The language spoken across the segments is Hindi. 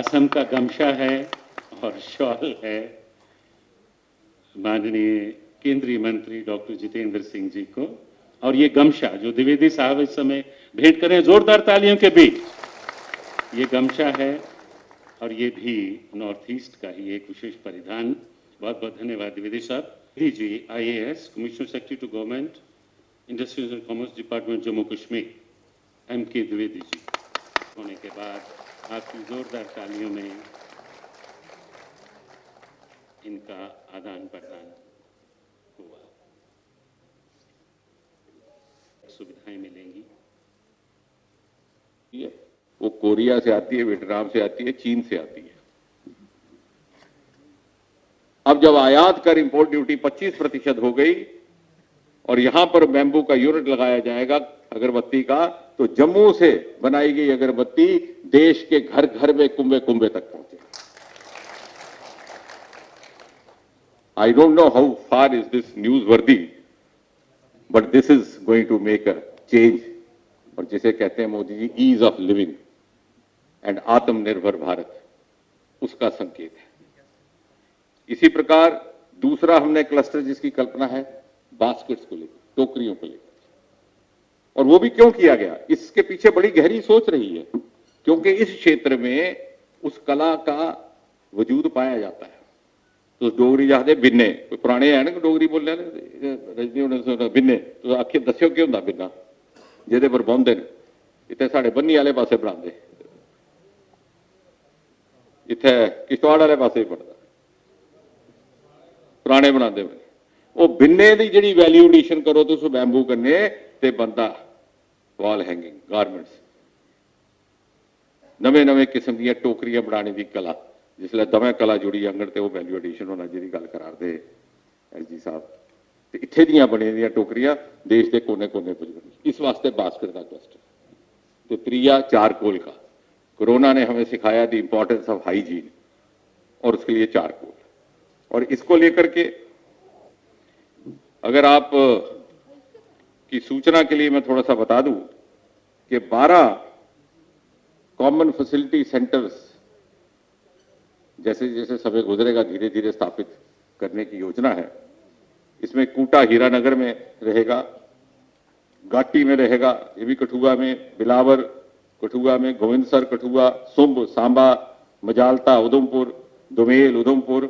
असम का गमछा है और शॉल है माननीय केंद्रीय मंत्री डॉक्टर जितेंद्र सिंह जी को, और ये गमछा जो द्विवेदी साहब इस समय भेंट कर रहे हैं जोरदार तालियों के बीच, ये गमछा है और ये भी नॉर्थ ईस्ट का ही एक विशेष परिधान। बहुत बहुत धन्यवाद द्विवेदी साहब। जी IAS commissioner secretary to government industries and commerce department Jammu Kashmir MK Dwivedi ji होने के बाद आपकी जोरदार तालियों में इनका आदान प्रदान हुआ। सुविधाएं मिलेंगी। वो कोरिया से आती है, वियतनाम से आती है, चीन से आती है। अब जब आयात कर इंपोर्ट ड्यूटी 25% हो गई और यहां पर बैम्बू का यूनिट लगाया जाएगा अगरबत्ती का, तो जम्मू से बनाई गई अगरबत्ती देश के घर घर में कुंबे कुंबे तक पहुंचे। I don't know how far is this newsworthy, but this is going to make a change. और जिसे कहते हैं Modi ji ease of living and आत्मनिर्भर भारत, उसका संकेत है। इसी प्रकार दूसरा हमने क्लस्टर जिसकी कल्पना है बास्केट्स को लेकर, टोकरियों को लेकर, और वो भी क्यों किया गया, इसके पीछे बड़ी गहरी सोच रही है, क्योंकि इस क्षेत्र में उस कला का वजूद पाया जाता है। तो डोगरी जाते बिन्ने, कोई पुराने है ना डोगरी बोलने रजनी उन्हें बिन्ने, तो आखिर दस्यो क्यों होंदा बिन्ना ਜਿਹਦੇ पर बौंदे ने, इतने साढ़े बन्नी वाले पासे बनाते, इतने किश्तवाड़ वाले पासे भी बनता, पुराने बनाते बने। वो बिन्ने की जी वैल्यू एडिशन करो तो उस बैम्बू कन्ने ते बनता वॉल हैंगिंग गारमेंट्स, नवे नवे किस्म दी टोकरियां बनाने की कला, जिसले दमें कला जुड़ी अंगड़ ते वो वैल्यू एडिशन होना जी गल कराते LG साहब। इत्थे दियां बनी दियां टोकरियां देश के कोने कोने पर बनी, इस वास्ते बास्केट का क्लस्टर। तो त्रिया चारकोल का, कोरोना ने हमें सिखाया द इंपॉर्टेंस ऑफ हाइजीन, और उसके लिए चारकोल। और इसको लेकर के अगर आप की सूचना के लिए मैं थोड़ा सा बता दूं कि 12 कॉमन फैसिलिटी सेंटर्स जैसे जैसे समय गुजरेगा धीरे धीरे स्थापित करने की योजना है। इसमें कूटा हीरानगर में रहेगा, घाटी में रहेगा, ये भी कठुआ में, बिलावर कठुआ में, गोविंदसर कठुआ, सुंब सांबा, मजालता उधमपुर, दोमेल उधमपुर,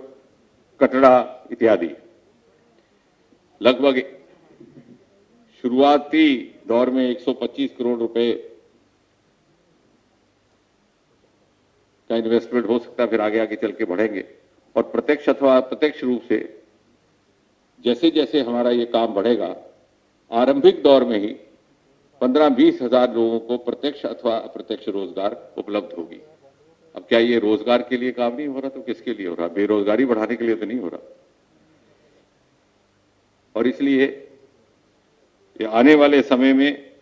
कटड़ा इत्यादि। लगभग शुरुआती दौर में 125 करोड़ रुपए का इन्वेस्टमेंट हो सकता है, फिर आगे आगे चल के बढ़ेंगे। और प्रत्यक्ष अथवा अप्रत्यक्ष रूप से जैसे जैसे हमारा ये काम बढ़ेगा, आरंभिक दौर में ही 15-20 हजार लोगों को प्रत्यक्ष अथवा अप्रत्यक्ष रोजगार उपलब्ध होगी। अब क्या ये रोजगार के लिए काम नहीं हो रहा तो किसके लिए हो रहा? बेरोजगारी बढ़ाने के लिए तो नहीं हो रहा। और इसलिए ये आने वाले समय में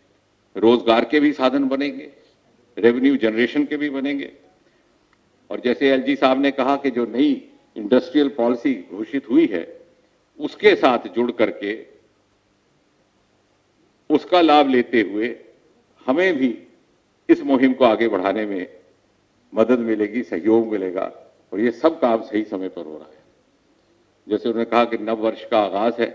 रोजगार के भी साधन बनेंगे, रेवेन्यू जनरेशन के भी बनेंगे। और जैसे LG साहब ने कहा कि जो नई इंडस्ट्रियल पॉलिसी घोषित हुई है उसके साथ जुड़ करके उसका लाभ लेते हुए हमें भी इस मुहिम को आगे बढ़ाने में मदद मिलेगी, सहयोग मिलेगा। और ये सब काम सही समय पर हो रहा है। जैसे उन्होंने कहा कि नव वर्ष का आगाज है,